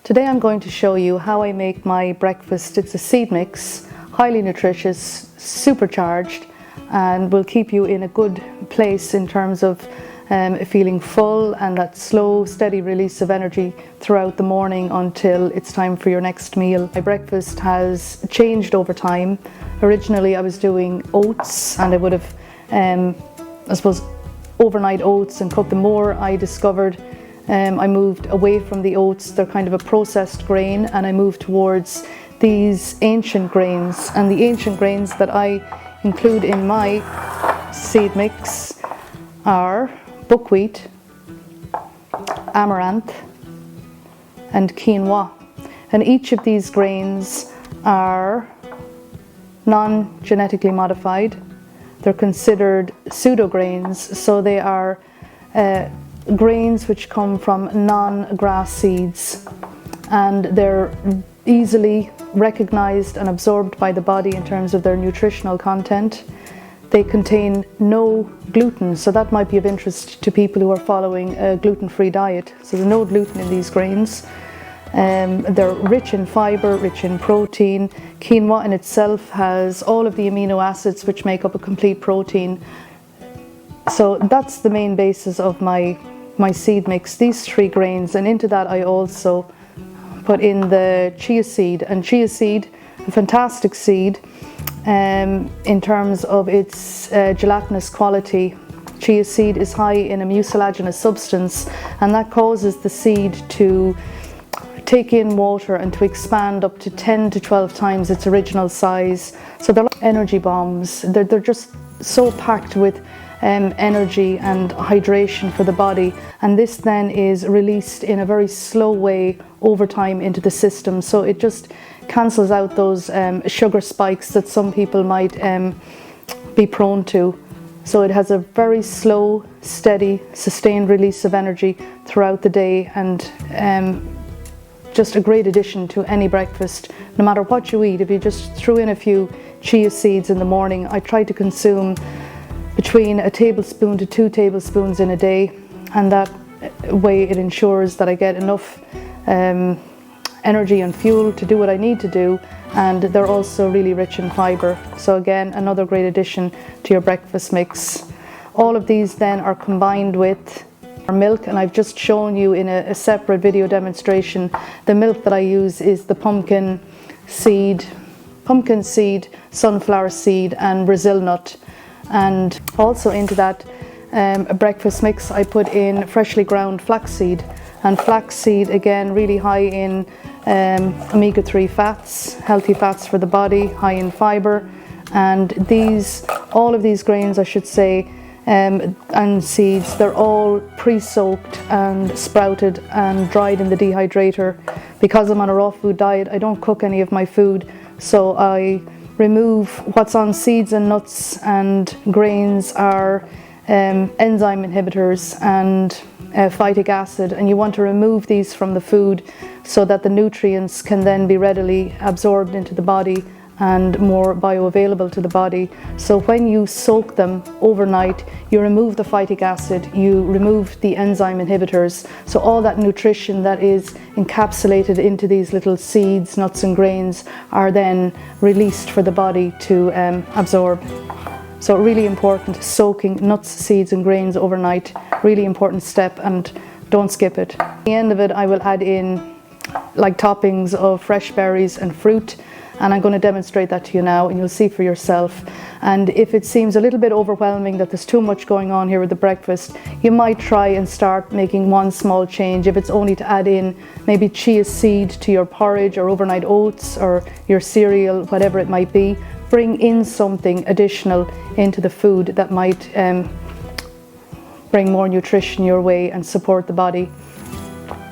Today I'm going to show you how I make my breakfast. It's a seed mix, highly nutritious, supercharged, and will keep you in a good place in terms of feeling full and that slow, steady release of energy throughout the morning until it's time for your next meal. My breakfast has changed over time. Originally I was doing oats, and I would have, I suppose, overnight oats and cooked them more. I discovered I moved away from the oats. They're kind of a processed grain, and I moved towards these ancient grains. And the ancient grains that I include in my seed mix are buckwheat, amaranth, and quinoa. And each of these grains are non-genetically modified. They're considered pseudo grains, so they are grains which come from non-grass seeds, and they're easily recognized and absorbed by the body in terms of their nutritional content. They contain no gluten, so that might be of interest to people who are following a gluten-free diet. So there's no gluten in these grains. They're rich in fiber, rich in protein. Quinoa in itself has all of the amino acids which make up a complete protein. So that's the main basis of my seed mix, these three grains, and into that I also put in the chia seed. And chia seed, a fantastic seed in terms of its gelatinous quality. Chia seed is high in a mucilaginous substance, and that causes the seed to take in water and to expand up to 10 to 12 times its original size. So they're like energy bombs. They're just so packed with energy and hydration for the body, and this then is released in a very slow way over time into the system, so it just cancels out those sugar spikes that some people might be prone to. So it has a very slow, steady, sustained release of energy throughout the day, and just a great addition to any breakfast, no matter what you eat. If you just threw in a few chia seeds in the morning, I try to consume between a tablespoon to 2 tablespoons in a day, and that way it ensures that I get enough energy and fuel to do what I need to do, and they're also really rich in fiber. So again, another great addition to your breakfast mix. All of these then are combined with our milk, and I've just shown you in a separate video demonstration. The milk that I use is the pumpkin seed, sunflower seed, and Brazil nut. And also into that breakfast mix I put in freshly ground flaxseed, and flaxseed again really high in omega-3 fats, healthy fats for the body, high in fiber. And all of these grains, I should say, and seeds, they're all pre-soaked and sprouted and dried in the dehydrator. Because I'm on a raw food diet, I don't cook any of my food, so I remove what's on seeds and nuts and grains are enzyme inhibitors and phytic acid, and you want to remove these from the food so that the nutrients can then be readily absorbed into the body and more bioavailable to the body. So when you soak them overnight, you remove the phytic acid, you remove the enzyme inhibitors, so all that nutrition that is encapsulated into these little seeds, nuts and grains are then released for the body to absorb. So really important, soaking nuts, seeds and grains overnight, really important step, and don't skip it. At the end of it I will add in like toppings of fresh berries and fruit, and I'm going to demonstrate that to you now, and you'll see for yourself. And if it seems a little bit overwhelming that there's too much going on here with the breakfast, you might try and start making one small change. If it's only to add in maybe chia seed to your porridge or overnight oats or your cereal, whatever it might be, bring in something additional into the food that might bring more nutrition your way and support the body.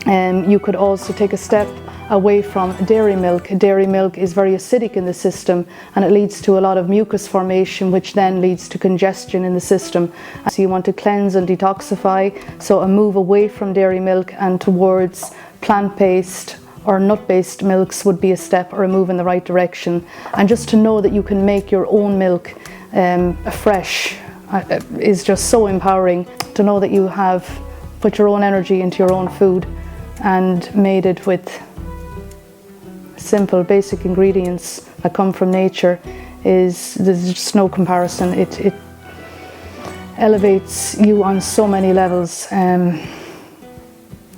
You could also take a step away from dairy milk. Dairy milk is very acidic in the system, and it leads to a lot of mucus formation, which then leads to congestion in the system. So you want to cleanse and detoxify, so a move away from dairy milk and towards plant-based or nut-based milks would be a step or a move in the right direction. And just to know that you can make your own milk fresh is just so empowering. To know that you have put your own energy into your own food and made it with simple, basic ingredients that come from nature, there's just no comparison. It elevates you on so many levels,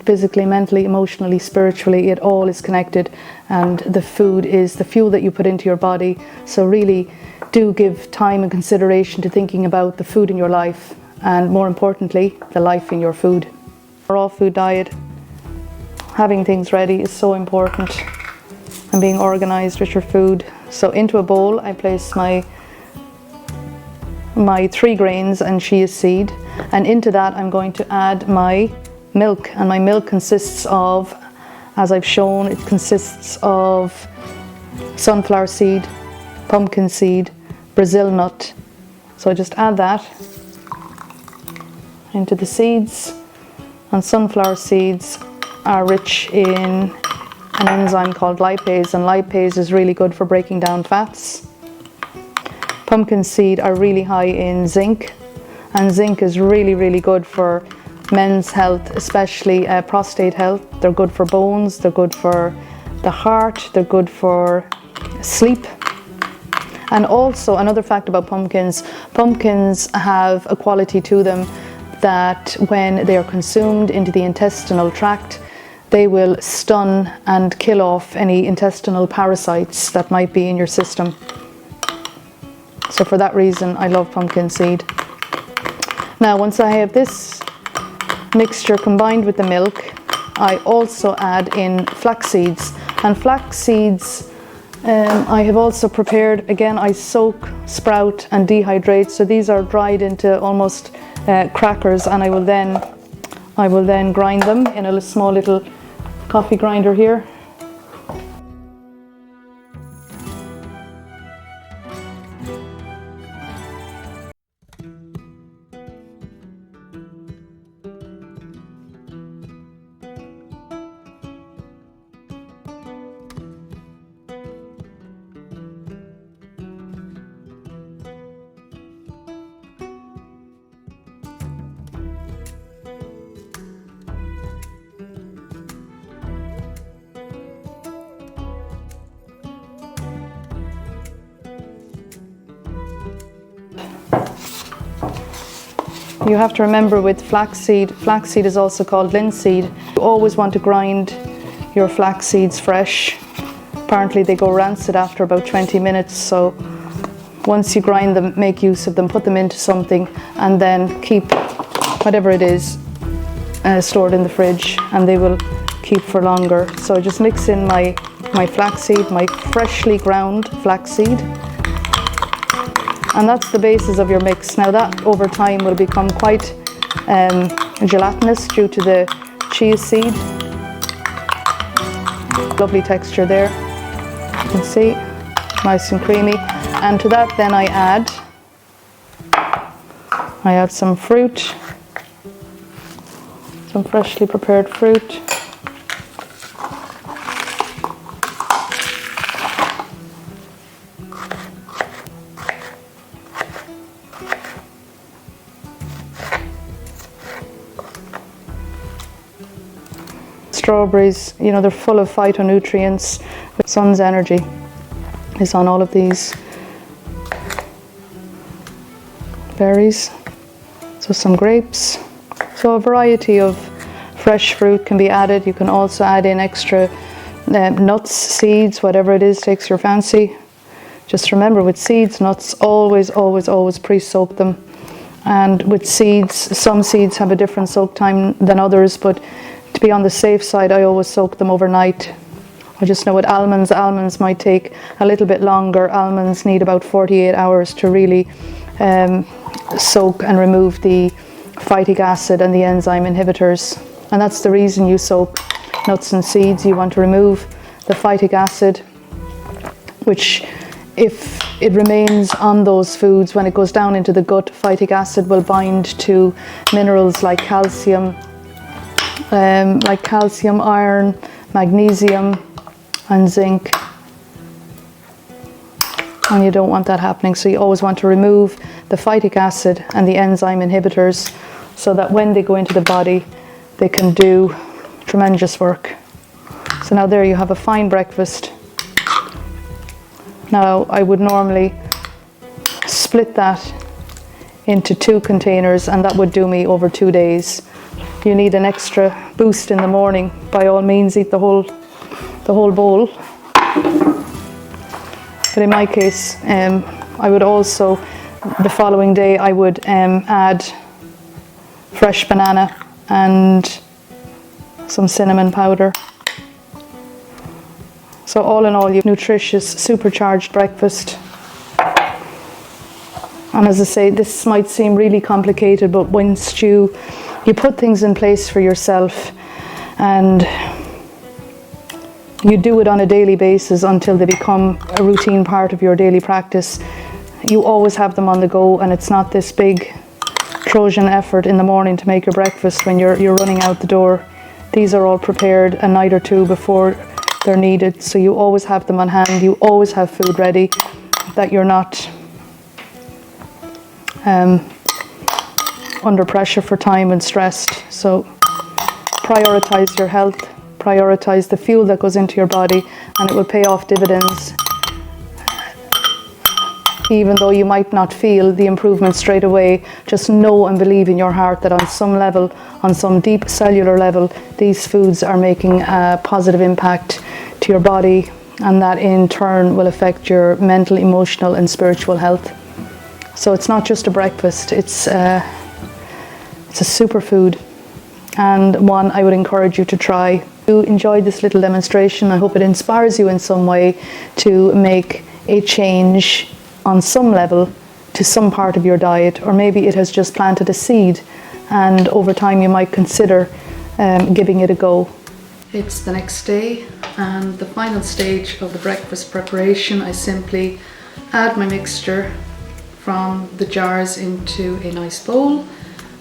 physically, mentally, emotionally, spiritually. It all is connected, and the food is the fuel that you put into your body. So really do give time and consideration to thinking about the food in your life, and more importantly, the life in your food. For raw food diet, having things ready is so important, and being organized with your food. So into a bowl I place my 3 grains and chia seed, and into that I'm going to add my milk, and my milk consists of, as I've shown, it consists of sunflower seed, pumpkin seed, Brazil nut. So I just add that into the seeds, and sunflower seeds are rich in an enzyme called lipase, and lipase is really good for breaking down fats. Pumpkin seed are really high in zinc, and zinc is really good for men's health, especially prostate health. They're good for bones, they're good for the heart, they're good for sleep. And also another fact about pumpkins have a quality to them that when they are consumed into the intestinal tract, they will stun and kill off any intestinal parasites that might be in your system. So for that reason, I love pumpkin seed. Now, once I have this mixture combined with the milk, I also add in flax seeds. And flax seeds, I have also prepared, again, I soak, sprout and dehydrate. So these are dried into almost crackers, and I will then grind them in a small little coffee grinder here. You have to remember with flaxseed is also called linseed. You always want to grind your flax seeds fresh. Apparently they go rancid after about 20 minutes, so once you grind them, make use of them, put them into something, and then keep whatever it is stored in the fridge, and they will keep for longer. So I just mix in my flaxseed, my freshly ground flaxseed. And that's the basis of your mix. Now that over time will become quite gelatinous due to the chia seed. Lovely texture there, you can see, nice and creamy. And to that then I add some fruit, some freshly prepared fruit. Strawberries, you know, they're full of phytonutrients. The sun's energy is on all of these. Berries, so some grapes. So a variety of fresh fruit can be added. You can also add in extra nuts, seeds, whatever it is takes your fancy. Just remember, with seeds, nuts, always pre-soak them. And with seeds, some seeds have a different soak time than others, but to be on the safe side, I always soak them overnight. I just know with almonds might take a little bit longer. Almonds need about 48 hours to really soak and remove the phytic acid and the enzyme inhibitors. And that's the reason you soak nuts and seeds. You want to remove the phytic acid, which if it remains on those foods, when it goes down into the gut, phytic acid will bind to minerals like calcium, iron, magnesium and zinc, and you don't want that happening. So you always want to remove the phytic acid and the enzyme inhibitors so that when they go into the body they can do tremendous work. So now there you have a fine breakfast Now I would normally split that into 2 containers, and that would do me over 2 days. If you need an extra boost in the morning, by all means eat the whole bowl. But in my case, I would also, the following day, I would add fresh banana and some cinnamon powder. So all in all, you have nutritious, supercharged breakfast. And as I say, this might seem really complicated, but once you put things in place for yourself and you do it on a daily basis until they become a routine part of your daily practice, you always have them on the go, and it's not this big Trojan effort in the morning to make your breakfast when you're running out the door. These are all prepared a night or two before they're needed, so you always have them on hand. You always have food ready, that you're not under pressure for time and stressed. So prioritize your health, prioritize the fuel that goes into your body, and it will pay off dividends. Even though you might not feel the improvement straight away, just know and believe in your heart that on some level, on some deep cellular level, these foods are making a positive impact to your body, and that in turn will affect your mental, emotional and spiritual health. So it's not just a breakfast, it's a superfood, and one I would encourage you to try. If you enjoyed this little demonstration, I hope it inspires you in some way to make a change on some level to some part of your diet, or maybe it has just planted a seed and over time you might consider giving it a go. It's the next day, and the final stage of the breakfast preparation. I simply add my mixture from the jars into a nice bowl,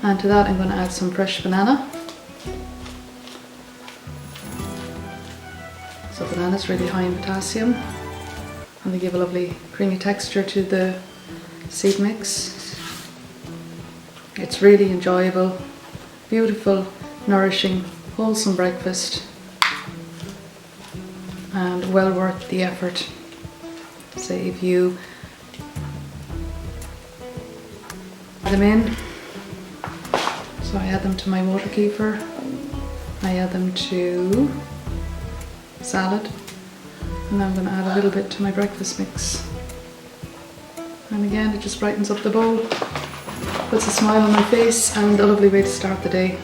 and to that I'm going to add some fresh banana. So banana is really high in potassium, and they give a lovely creamy texture to the seed mix. It's really enjoyable, beautiful, nourishing, wholesome breakfast, and well worth the effort. So if you add them in, so I add them to my water kefir, I add them to salad, and I'm going to add a little bit to my breakfast mix. And again, it just brightens up the bowl, puts a smile on my face, and a lovely way to start the day.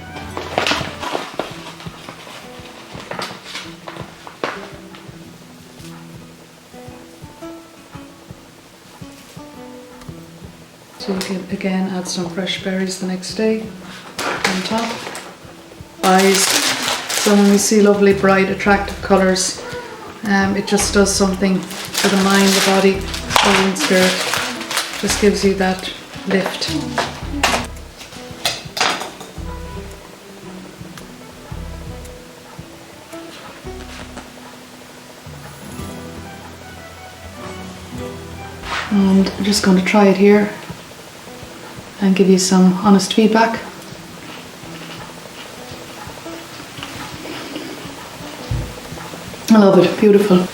So you can again add some fresh berries the next day on top. Eyes. So when we see lovely, bright, attractive colours, it just does something for the mind, the body, soul and spirit. Just gives you that lift. And I'm just going to try it here and give you some honest feedback. I love it, beautiful.